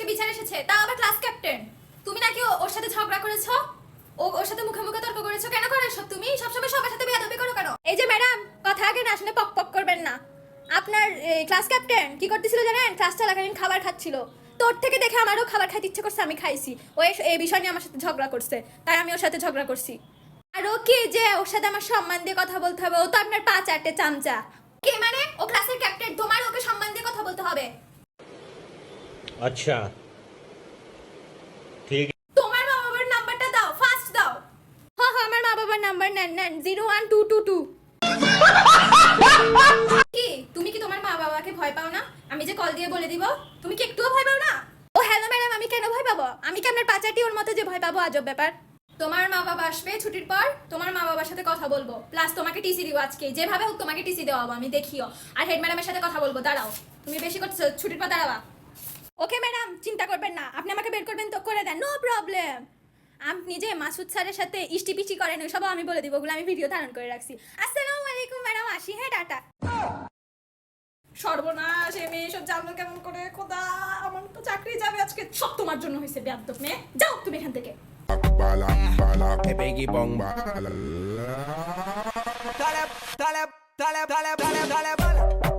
বিচার এসেছে, তা আবার ক্লাস ক্যাপ্টেন। তুমি নাকি ওর সাথে ঝগড়া করেছো, ওর সাথে মুখে মুখে তর্ক করেছো। কেন করেছো তুমি? সবসময় সবার সাথে বেয়াদবি করো কেন? এই যে ম্যাডাম, কথা আগে না শুনে পক পক করবেন না। আপনার ক্লাস ক্যাপ্টেন কি করতেছিল জানেন? ক্লাস চলাকালীন খাবার খাচ্ছিল। তোর থেকে দেখে আমারও খাবার খাইতে ইচ্ছে করছে, আমি খাইছি। ও এই বিষয় নিয়ে আমার সাথে ঝগড়া করছে, তাই আমি ওর সাথে ঝগড়া করছি। আর ও কি যে ওর সাথে আমার সম্মান দিয়ে কথা বলতে হবে? ও তো আপনার পা চারটে চামচা। কে মানে? ও ক্লাসের ক্যাপ্টেন, তোমার ওকে সম্মান দিয়ে কথা বলতে হবে। अच्छा ठीक। তোমার মা বাবার নাম্বারটা দাও, ফাস্ট দাও। হ্যাঁ হ্যাঁ, আমার মা বাবার নাম্বার নেন 01222। কি তুমি কি তোমার মা বাবাকে ভয় পাও না? আমি যে কল দিয়ে বলে দিব, তুমি কি একটুও ভয় পাও না? ও হ্যালো ম্যাডাম, আমি কেন ভয় পাবো? আমি কি আপনার পাচাটি ওর মতো যে ভয় পাবো? আজব ব্যাপার। তোমার মা বাবা আসবে ছুটির পর, তোমার মা বাবার সাথে কথা বলবো, প্লাস তোমাকে টিসি দিব আজকে। যেভাবে হোক তোমাকে টিসি দেওয়াবো, আমি দেখিও। আর হেড ম্যাডামের সাথে কথা বলবো। দাঁড়াও, তুমি বেশি করছো, ছুটির পর দাঁড়াবা। ওকে ম্যাডাম, চিন্তা করবেন না, আপনি আমাকে বের করবেন তো করে দেন, নো প্রবলেম। আপনি যে মাসুদ স্যারের সাথে ইষ্টি পিষ্টি করেন ওই সব আমি বলে দিব, ওগুলো আমি ভিডিও ধারণ করে রাখছি। আসসালামু আলাইকুম ম্যাডাম, আসি হ্যাঁ, টাটা। সর্বনাশ, এমএ সব জানলো কেমন করে? খোদা, আমার তো চাকরি যাবে আজকে। সব তোমার জন্য হয়েছে, বেয়াদব মেয়ে। যাও তুমি এখান থেকে। Bala, bala, biggie bong, bala. Dale, dale, dale, dale, dale, dale, dale.